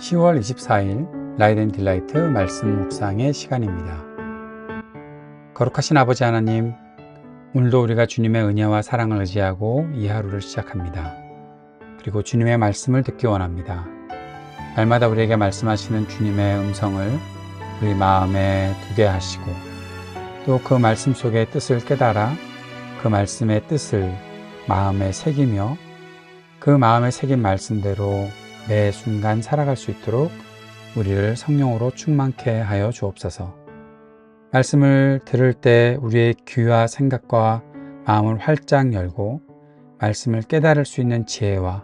10월 24일 라이트 앤 딜라이트 말씀 묵상의 시간입니다. 거룩하신 아버지 하나님, 오늘도 우리가 주님의 은혜와 사랑을 의지하고 이 하루를 시작합니다. 그리고 주님의 말씀을 듣기 원합니다. 날마다 우리에게 말씀하시는 주님의 음성을 우리 마음에 두게 하시고, 또 그 말씀 속의 뜻을 깨달아 그 말씀의 뜻을 마음에 새기며 그 마음에 새긴 말씀대로 매 순간 살아갈 수 있도록 우리를 성령으로 충만케 하여 주옵소서. 말씀을 들을 때 우리의 귀와 생각과 마음을 활짝 열고 말씀을 깨달을 수 있는 지혜와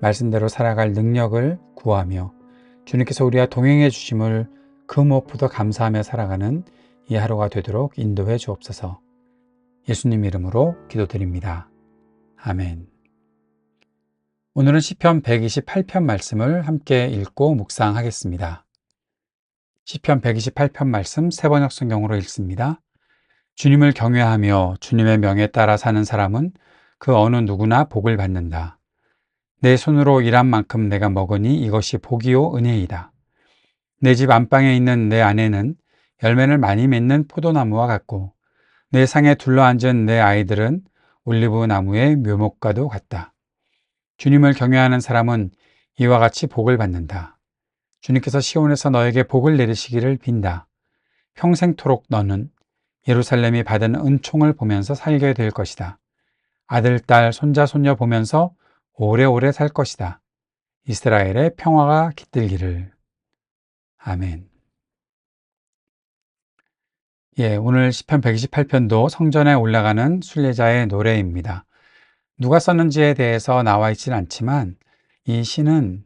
말씀대로 살아갈 능력을 구하며 주님께서 우리와 동행해 주심을 그 무엇보다 감사하며 살아가는 이 하루가 되도록 인도해 주옵소서. 예수님 이름으로 기도드립니다. 아멘. 오늘은 시편 128편 말씀을 함께 읽고 묵상하겠습니다. 시편 128편 말씀 세번역 성경으로 읽습니다. 주님을 경외하며 주님의 명에 따라 사는 사람은 그 어느 누구나 복을 받는다. 내 손으로 일한 만큼 내가 먹으니 이것이 복이요 은혜이다. 내 집 안방에 있는 내 아내는 열매를 많이 맺는 포도나무와 같고 내 상에 둘러앉은 내 아이들은 올리브 나무의 묘목과도 같다. 주님을 경외하는 사람은 이와 같이 복을 받는다. 주님께서 시온에서 너에게 복을 내리시기를 빈다. 평생토록 너는 예루살렘이 받은 은총을 보면서 살게 될 것이다. 아들, 딸, 손자, 손녀 보면서 오래오래 살 것이다. 이스라엘의 평화가 깃들기를. 아멘. 오늘 시편 128편도 성전에 올라가는 순례자의 노래입니다. 누가 썼는지에 대해서 나와 있지는 않지만 이 시는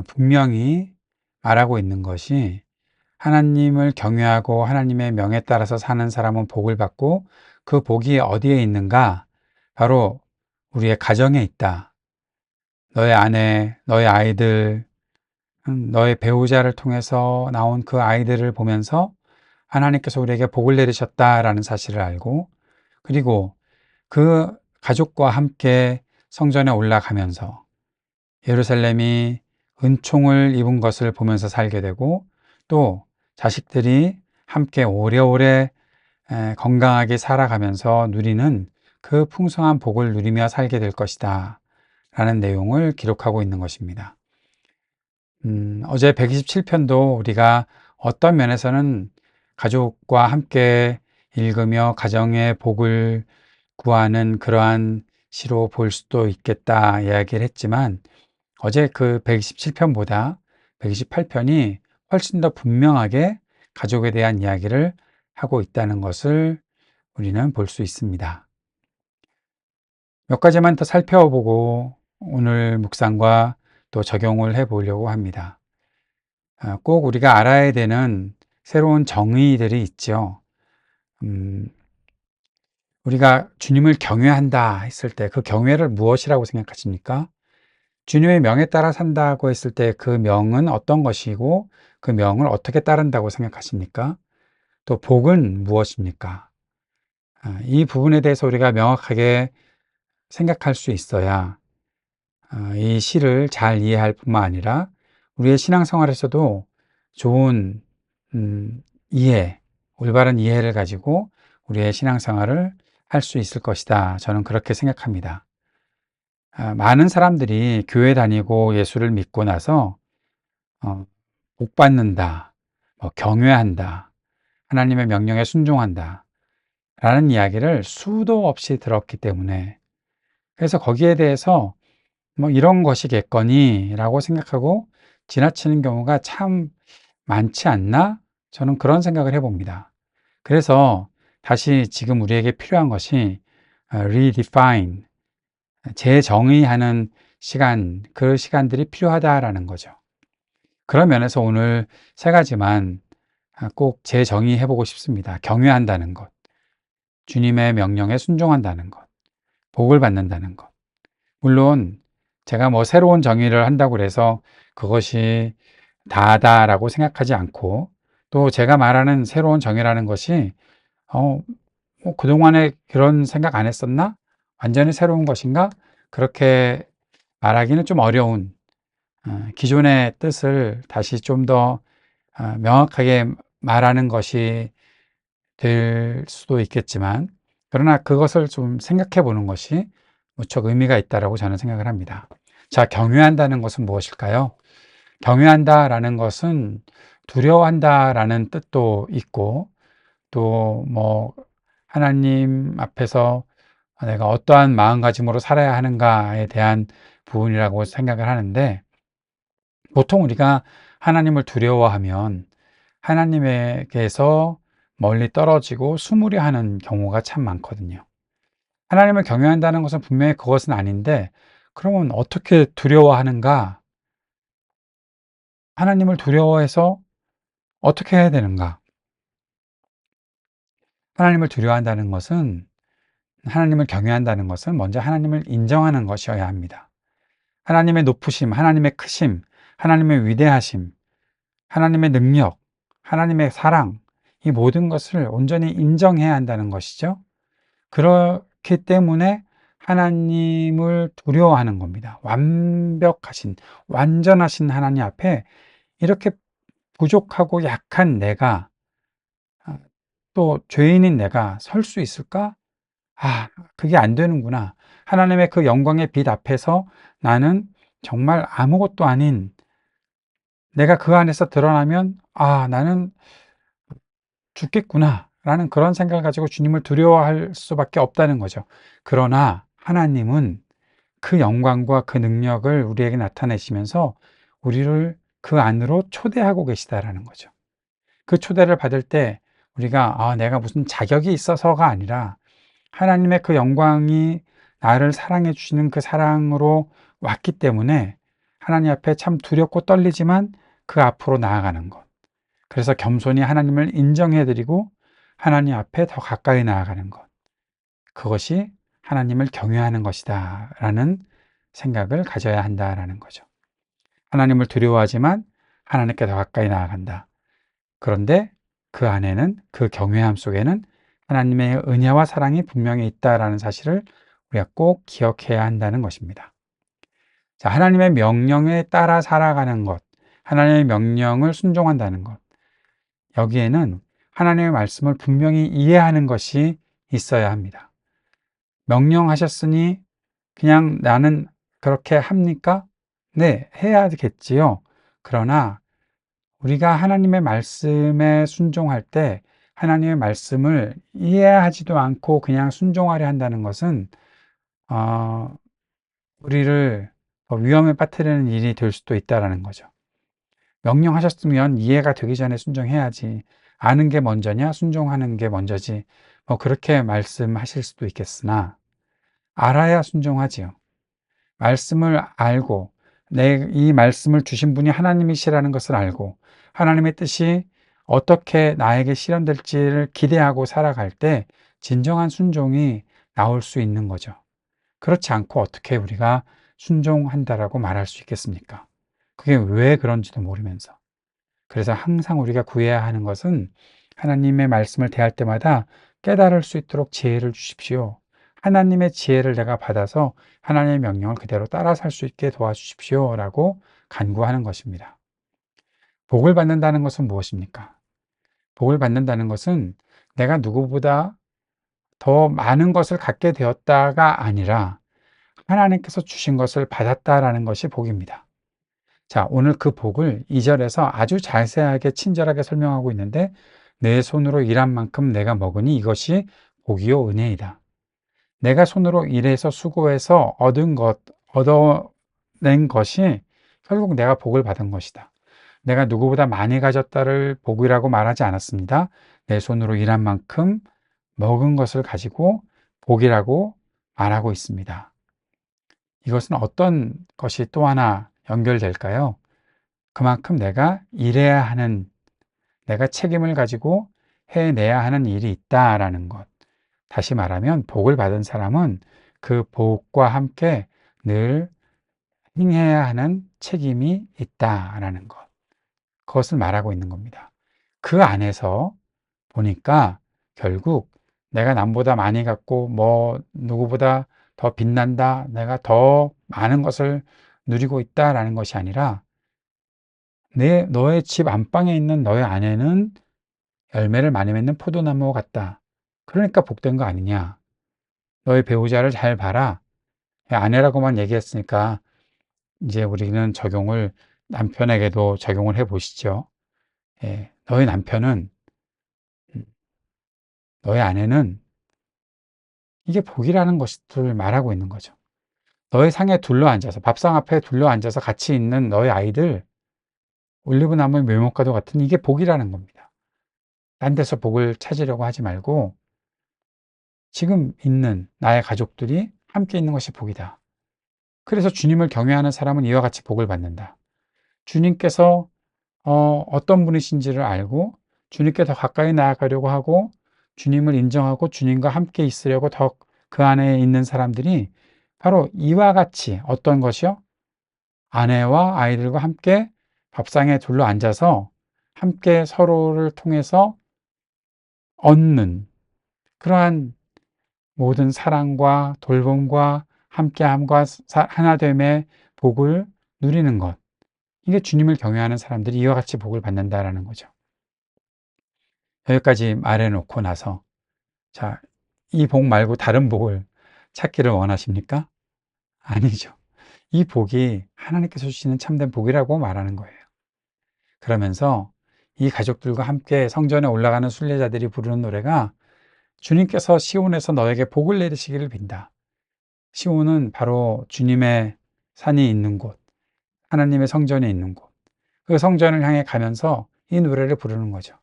분명히 말하고 있는 것이 하나님을 경외하고 하나님의 명에 따라서 사는 사람은 복을 받고 그 복이 어디에 있는가? 바로 우리의 가정에 있다. 너의 아내, 너의 아이들, 너의 배우자를 통해서 나온 그 아이들을 보면서 하나님께서 우리에게 복을 내리셨다라는 사실을 알고, 그리고 그 가족과 함께 성전에 올라가면서 예루살렘이 은총을 입은 것을 보면서 살게 되고, 또 자식들이 함께 오래오래 건강하게 살아가면서 누리는 그 풍성한 복을 누리며 살게 될 것이다 라는 내용을 기록하고 있는 것입니다. 어제 127편도 우리가 어떤 면에서는 가족과 함께 읽으며 가정의 복을 구하는 그러한 시로 볼 수도 있겠다 이야기를 했지만, 어제 그 127편보다 128편이 훨씬 더 분명하게 가족에 대한 이야기를 하고 있다는 것을 우리는 볼 수 있습니다. 몇 가지만 더 살펴보고 오늘 묵상과 또 적용을 해 보려고 합니다. 꼭 우리가 알아야 되는 새로운 정의들이 있죠. 우리가 주님을 경외한다 했을 때 그 경외를 무엇이라고 생각하십니까? 주님의 명에 따라 산다고 했을 때 그 명은 어떤 것이고 그 명을 어떻게 따른다고 생각하십니까? 또 복은 무엇입니까? 이 부분에 대해서 우리가 명확하게 생각할 수 있어야 이 시를 잘 이해할 뿐만 아니라 우리의 신앙생활에서도 좋은 이해, 올바른 이해를 가지고 우리의 신앙생활을 할 수 있을 것이다. 저는 그렇게 생각합니다. 많은 사람들이 교회 다니고 예수를 믿고 나서 복 받는다, 경외한다, 하나님의 명령에 순종한다 라는 이야기를 수도 없이 들었기 때문에, 그래서 거기에 대해서 이런 것이겠거니 라고 생각하고 지나치는 경우가 참 많지 않나? 저는 그런 생각을 해봅니다. 그래서 다시 지금 우리에게 필요한 것이 redefine, 재정의하는 시간, 그 시간들이 필요하다라는 거죠. 그런 면에서 오늘 세 가지만 꼭 재정의해보고 싶습니다. 경외한다는 것, 주님의 명령에 순종한다는 것, 복을 받는다는 것. 물론 제가 새로운 정의를 한다고 해서 그것이 다다라고 생각하지 않고, 또 제가 말하는 새로운 정의라는 것이 그동안에 그런 생각 안 했었나? 완전히 새로운 것인가? 그렇게 말하기는 좀 어려운 기존의 뜻을 다시 좀 더 명확하게 말하는 것이 될 수도 있겠지만, 그러나 그것을 좀 생각해 보는 것이 무척 의미가 있다라고 저는 생각을 합니다. 자, 경외한다는 것은 무엇일까요? 경외한다라는 것은 두려워한다라는 뜻도 있고, 또 뭐 하나님 앞에서 내가 어떠한 마음가짐으로 살아야 하는가에 대한 부분이라고 생각을 하는데, 보통 우리가 하나님을 두려워하면 하나님에게서 멀리 떨어지고 숨으려 하는 경우가 참 많거든요. 하나님을 경외한다는 것은 분명히 그것은 아닌데, 그러면 어떻게 두려워하는가? 하나님을 두려워해서 어떻게 해야 되는가? 하나님을 두려워한다는 것은, 하나님을 경외한다는 것은 먼저 하나님을 인정하는 것이어야 합니다. 하나님의 높으심, 하나님의 크심, 하나님의 위대하심, 하나님의 능력, 하나님의 사랑, 이 모든 것을 온전히 인정해야 한다는 것이죠. 그렇기 때문에 하나님을 두려워하는 겁니다. 완벽하신, 완전하신 하나님 앞에 이렇게 부족하고 약한 내가, 또 죄인인 내가 설 수 있을까? 그게 안 되는구나. 하나님의 그 영광의 빛 앞에서 나는 정말 아무것도 아닌, 내가 그 안에서 드러나면 나는 죽겠구나 라는 그런 생각을 가지고 주님을 두려워할 수밖에 없다는 거죠. 그러나 하나님은 그 영광과 그 능력을 우리에게 나타내시면서 우리를 그 안으로 초대하고 계시다라는 거죠. 그 초대를 받을 때 우리가 내가 무슨 자격이 있어서가 아니라 하나님의 그 영광이 나를 사랑해 주시는 그 사랑으로 왔기 때문에 하나님 앞에 참 두렵고 떨리지만 그 앞으로 나아가는 것. 그래서 겸손히 하나님을 인정해 드리고 하나님 앞에 더 가까이 나아가는 것. 그것이 하나님을 경외하는 것이다 라는 생각을 가져야 한다라는 거죠. 하나님을 두려워하지만 하나님께 더 가까이 나아간다. 그런데 그 안에는, 그 경외함 속에는 하나님의 은혜와 사랑이 분명히 있다라는 사실을 우리가 꼭 기억해야 한다는 것입니다. 자, 하나님의 명령에 따라 살아가는 것, 하나님의 명령을 순종한다는 것, 여기에는 하나님의 말씀을 분명히 이해하는 것이 있어야 합니다. 명령하셨으니 그냥 나는 그렇게 합니까? 네, 해야겠지요. 그러나 우리가 하나님의 말씀에 순종할 때 하나님의 말씀을 이해하지도 않고 그냥 순종하려 한다는 것은 우리를 위험에 빠뜨리는 일이 될 수도 있다는 거죠. 명령하셨으면 이해가 되기 전에 순종해야지. 아는 게 먼저냐? 순종하는 게 먼저지. 그렇게 말씀하실 수도 있겠으나 알아야 순종하지요. 말씀을 알고 이 말씀을 주신 분이 하나님이시라는 것을 알고 하나님의 뜻이 어떻게 나에게 실현될지를 기대하고 살아갈 때 진정한 순종이 나올 수 있는 거죠. 그렇지 않고 어떻게 우리가 순종한다라고 말할 수 있겠습니까? 그게 왜 그런지도 모르면서. 그래서 항상 우리가 구해야 하는 것은 하나님의 말씀을 대할 때마다 깨달을 수 있도록 지혜를 주십시오. 하나님의 지혜를 내가 받아서 하나님의 명령을 그대로 따라 살 수 있게 도와주십시오 라고 간구하는 것입니다. 복을 받는다는 것은 무엇입니까? 복을 받는다는 것은 내가 누구보다 더 많은 것을 갖게 되었다가 아니라 하나님께서 주신 것을 받았다라는 것이 복입니다. 자, 오늘 그 복을 2절에서 아주 자세하게 친절하게 설명하고 있는데, 내 손으로 일한 만큼 내가 먹으니 이것이 복이요 은혜이다. 내가 손으로 일해서 수고해서 얻어낸 것이 결국 내가 복을 받은 것이다. 내가 누구보다 많이 가졌다를 복이라고 말하지 않았습니다. 내 손으로 일한 만큼 먹은 것을 가지고 복이라고 말하고 있습니다. 이것은 어떤 것이 또 하나 연결될까요? 그만큼 내가 일해야 하는, 내가 책임을 가지고 해내야 하는 일이 있다라는 것. 다시 말하면 복을 받은 사람은 그 복과 함께 늘 행해야 하는 책임이 있다라는 것. 그것을 말하고 있는 겁니다. 그 안에서 보니까 결국 내가 남보다 많이 갖고 누구보다 더 빛난다, 내가 더 많은 것을 누리고 있다라는 것이 아니라 너의 집 안방에 있는 너의 아내는 열매를 많이 맺는 포도나무와 같다. 그러니까 복된 거 아니냐. 너의 배우자를 잘 봐라. 아내라고만 얘기했으니까 이제 우리는 적용을 남편에게도 적용을 해 보시죠. 예, 너의 남편은, 너의 아내는 이게 복이라는 것을 말하고 있는 거죠. 너의 상에 둘러앉아서, 밥상 앞에 둘러앉아서 같이 있는 너의 아이들, 올리브나무의 묘목과도 같은 이게 복이라는 겁니다. 딴 데서 복을 찾으려고 하지 말고 지금 있는 나의 가족들이 함께 있는 것이 복이다. 그래서 주님을 경외하는 사람은 이와 같이 복을 받는다. 주님께서 어떤 분이신지를 알고 주님께 더 가까이 나아가려고 하고 주님을 인정하고 주님과 함께 있으려고 더 그 안에 있는 사람들이 바로 이와 같이 어떤 것이요? 아내와 아이들과 함께 밥상에 둘러 앉아서 함께 서로를 통해서 얻는 그러한 모든 사랑과 돌봄과 함께함과 하나됨의 복을 누리는 것. 이게 주님을 경외하는 사람들이 이와 같이 복을 받는다라는 거죠. 여기까지 말해놓고 나서 자, 이 복 말고 다른 복을 찾기를 원하십니까? 아니죠. 이 복이 하나님께서 주시는 참된 복이라고 말하는 거예요. 그러면서 이 가족들과 함께 성전에 올라가는 순례자들이 부르는 노래가 주님께서 시온에서 너에게 복을 내리시기를 빈다. 시온은 바로 주님의 산이 있는 곳, 하나님의 성전이 있는 곳. 그 성전을 향해 가면서 이 노래를 부르는 거죠.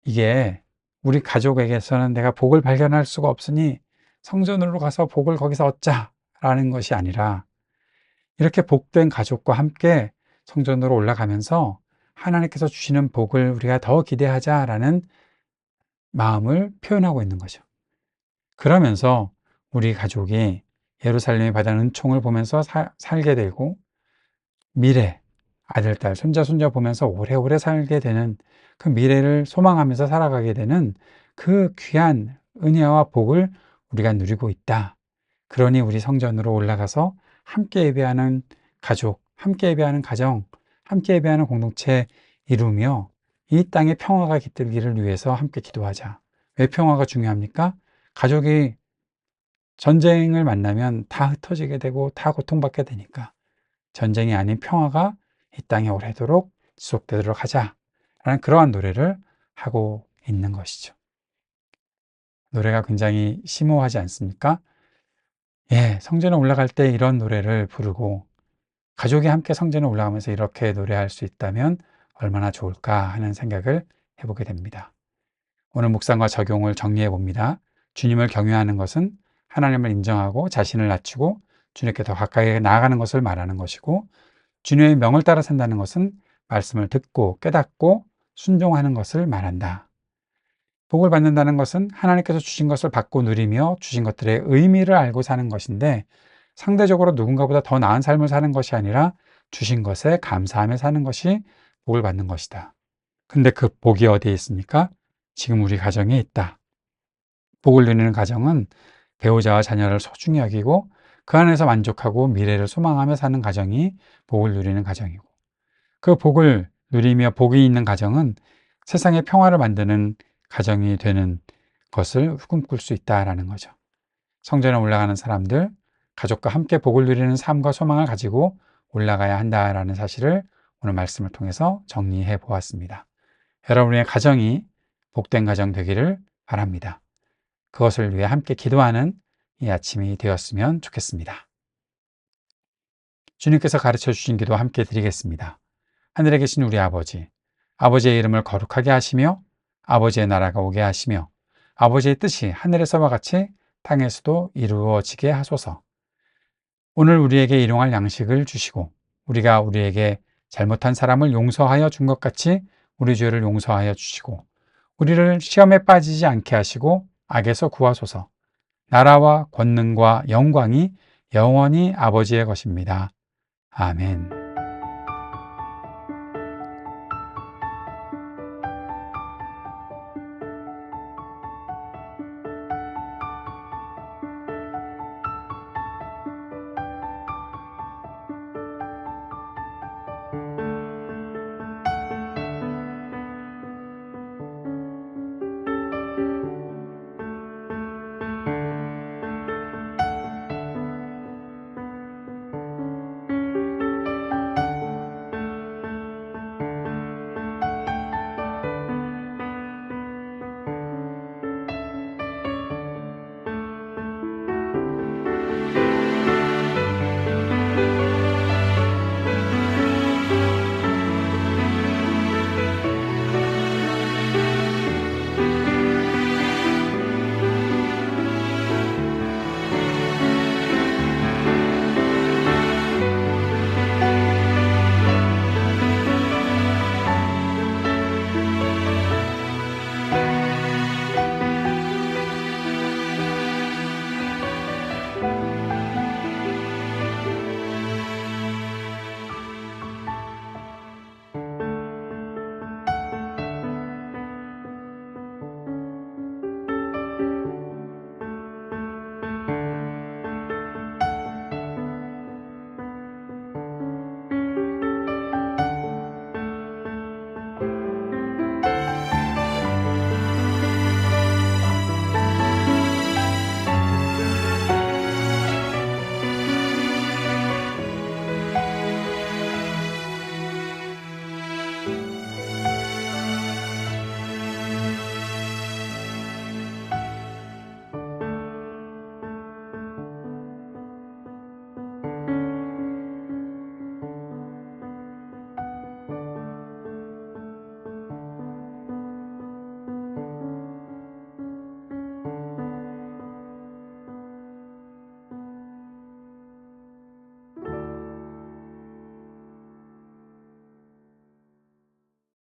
이게 우리 가족에게서는 내가 복을 발견할 수가 없으니 성전으로 가서 복을 거기서 얻자라는 것이 아니라 이렇게 복된 가족과 함께 성전으로 올라가면서 하나님께서 주시는 복을 우리가 더 기대하자라는 마음을 표현하고 있는 거죠. 그러면서 우리 가족이 예루살렘이 받은 은총을 보면서 살게 되고 미래, 아들, 딸, 손자, 손자 보면서 오래오래 살게 되는 그 미래를 소망하면서 살아가게 되는 그 귀한 은혜와 복을 우리가 누리고 있다. 그러니 우리 성전으로 올라가서 함께 예배하는 가족, 함께 예배하는 가정, 함께 예배하는 공동체 이루며 이 땅에 평화가 깃들기를 위해서 함께 기도하자. 왜 평화가 중요합니까? 가족이 전쟁을 만나면 다 흩어지게 되고 다 고통받게 되니까 전쟁이 아닌 평화가 이 땅에 오래도록 지속되도록 하자라는 그러한 노래를 하고 있는 것이죠. 노래가 굉장히 심오하지 않습니까? 예, 성전에 올라갈 때 이런 노래를 부르고 가족이 함께 성전에 올라가면서 이렇게 노래할 수 있다면 얼마나 좋을까 하는 생각을 해보게 됩니다. 오늘 묵상과 적용을 정리해 봅니다. 주님을 경외하는 것은 하나님을 인정하고 자신을 낮추고 주님께 더 가까이 나아가는 것을 말하는 것이고 주님의 명을 따라 산다는 것은 말씀을 듣고 깨닫고 순종하는 것을 말한다. 복을 받는다는 것은 하나님께서 주신 것을 받고 누리며 주신 것들의 의미를 알고 사는 것인데 상대적으로 누군가보다 더 나은 삶을 사는 것이 아니라 주신 것에 감사하며 사는 것이 복을 받는 것이다. 근데 그 복이 어디에 있습니까? 지금 우리 가정에 있다. 복을 누리는 가정은 배우자와 자녀를 소중히 여기고 그 안에서 만족하고 미래를 소망하며 사는 가정이 복을 누리는 가정이고 그 복을 누리며 복이 있는 가정은 세상의 평화를 만드는 가정이 되는 것을 꿈꿀 수 있다라는 거죠. 성전에 올라가는 사람들, 가족과 함께 복을 누리는 삶과 소망을 가지고 올라가야 한다라는 사실을 오늘 말씀을 통해서 정리해 보았습니다. 여러분의 가정이 복된 가정 되기를 바랍니다. 그것을 위해 함께 기도하는 이 아침이 되었으면 좋겠습니다. 주님께서 가르쳐 주신 기도 함께 드리겠습니다. 하늘에 계신 우리 아버지, 아버지의 이름을 거룩하게 하시며 아버지의 나라가 오게 하시며 아버지의 뜻이 하늘에서와 같이 땅에서도 이루어지게 하소서. 오늘 우리에게 일용할 양식을 주시고 우리가 우리에게 잘못한 사람을 용서하여 준 것 같이 우리 죄를 용서하여 주시고 우리를 시험에 빠지지 않게 하시고 악에서 구하소서. 나라와 권능과 영광이 영원히 아버지의 것입니다. 아멘.